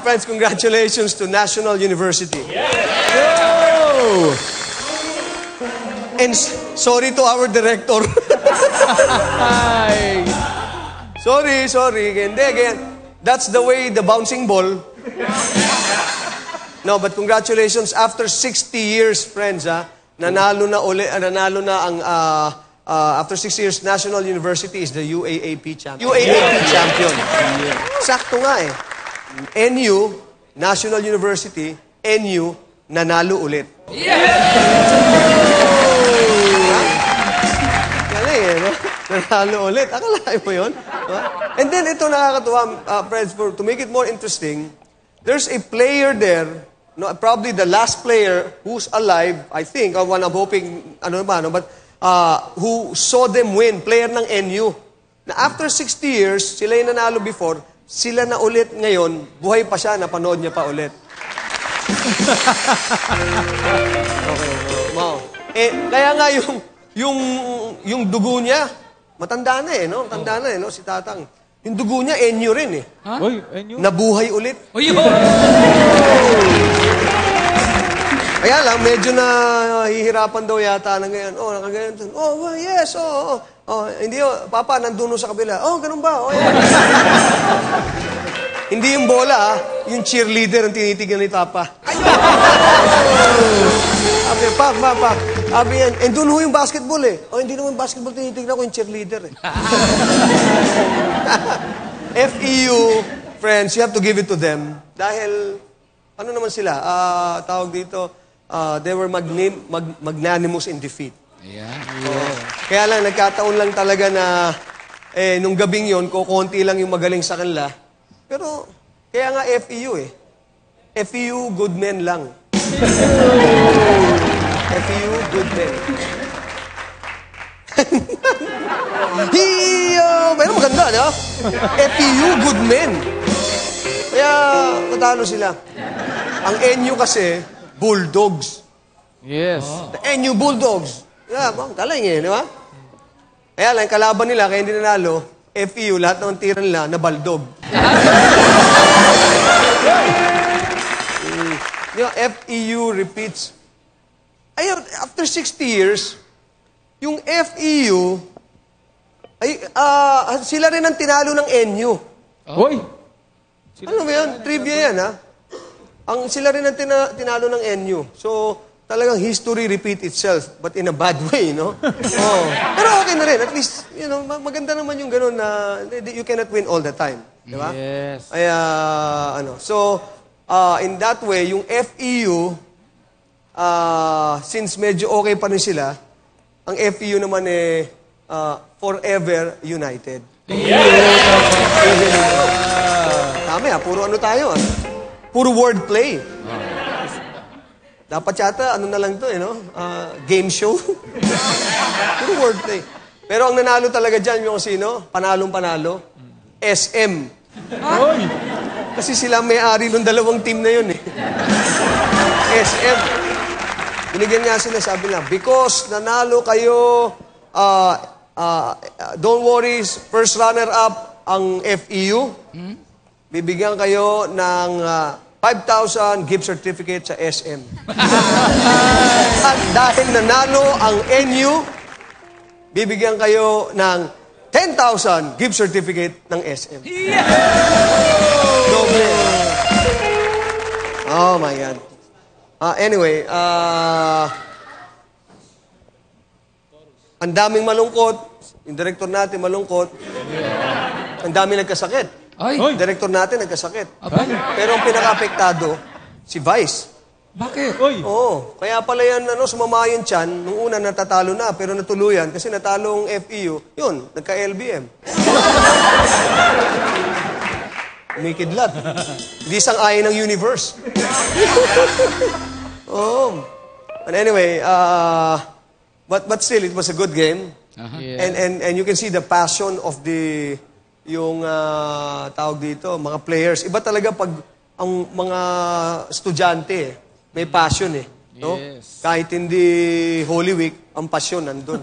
Friends, congratulations to National University. Oh! And sorry to our director. Ay! Sorry. Hindi, again. That's the way the bouncing ball. No, but congratulations. After 60 years, friends, nanalo na ang, after 6 years, National University is the UAAP champion. Sakto nga eh. NU, National University, NU, nanalo ulit. Galing eh, no? Nanalo ulit. Akalain mo yun? And then, ito nakakatuwa, friends, to make it more interesting, there's a player there, no, probably the last player who's alive, I think, one I'm hoping, but who saw them win, player ng NU. Na after 60 years, sila yung nanalo before, sila na ulit ngayon, buhay pa siya, napanood niya pa ulit. Okay, wow. Kaya nga yung dugo niya, matanda na eh, no? Matanda na eh, no? Si Tatang. Yung dugo niya, NU rin eh. Huh? Oy, NU? Nabuhay ulit. Oy, Kaya lang, medyo na hihirapan daw yata na ngayon. Oh, nakaganyan. Oh, yes, oh. Hindi, Papa, nandun sa kabila. Oh, ganun ba? Oh, yeah. Hindi yung bola, yung cheerleader ang tinitignan ni Papa. Sabi, Pak. Sabi yan, doon yung basketball eh. Oh, hindi naman basketball tinitignan ko, yung cheerleader eh. FEU, friends, you have to give it to them. Dahil, ano naman sila, tawag dito, they were magnanimous in defeat. Yeah. Kaya lang, nagkataon lang talaga na, nung gabing yon, konti lang yung magaling sa kanila. Pero, kaya nga FEU eh. FEU, good men lang. FEU, good men. Pero maganda, no? FEU, good men. Kaya, matalo sila. Ang NU kasi, Bulldogs. Yes. The NU Bulldogs. Yeah, galing eh, di ba? Kaya lang, kalaban nila, kaya hindi nanalo, FEU, lahat ng tira nila, nabaldog. FEU repeats. Ayun, after 60 years, yung FEU, sila rin ang tinalo ng NU. Hoy! Ano ba yan? Trivia yan, ha? Sila rin ang tinalo ng NU. So, talagang history repeat itself, but in a bad way, no? Oh. Pero okay na rin. At least, maganda naman yung gano'n na you cannot win all the time. Di ba? Yes. Kaya, in that way, yung FEU, since medyo okay pa rin sila, ang FEU naman forever united. Tama puro ano tayo, puro wordplay. Dapat yata, ano na lang to, game show. Puro wordplay. Pero ang nanalo talaga dyan, yung sino? Panalong-panalo. SM. Hoy! Kasi sila may-ari ng dalawang team na yun eh. SM. Binigyan nga sila, sabi na, because nanalo kayo, don't worry, first runner-up ang FEU, bibigyan kayo ng 5,000 gift certificate sa SM. At dahil nanalo ang NU, bibigyan kayo ng 10,000 gift certificate ng SM. Doble. Oh my God. Anyway, ang daming malungkot. Yung director natin malungkot. Ang daming nagkasakit. Ay! Director natin nagkasakit. Aba? Pero ang pinaka-apektado, si Vice. Bakit? Oy! Oo. Kaya pala yan, sumama yung tiyan. Nung una, natatalo na, pero natuluyan. Kasi natalong FEU. Yun, nagka-LBM. Umikidlat. Hindi sang-ayon ng universe. Oh. But anyway, but still, it was a good game. Yeah. And you can see the passion of yung tawag dito, mga players. Iba talaga pag ang mga estudyante, may passion eh. No? Yes. Kahit hindi Holy Week, ang passion nandun.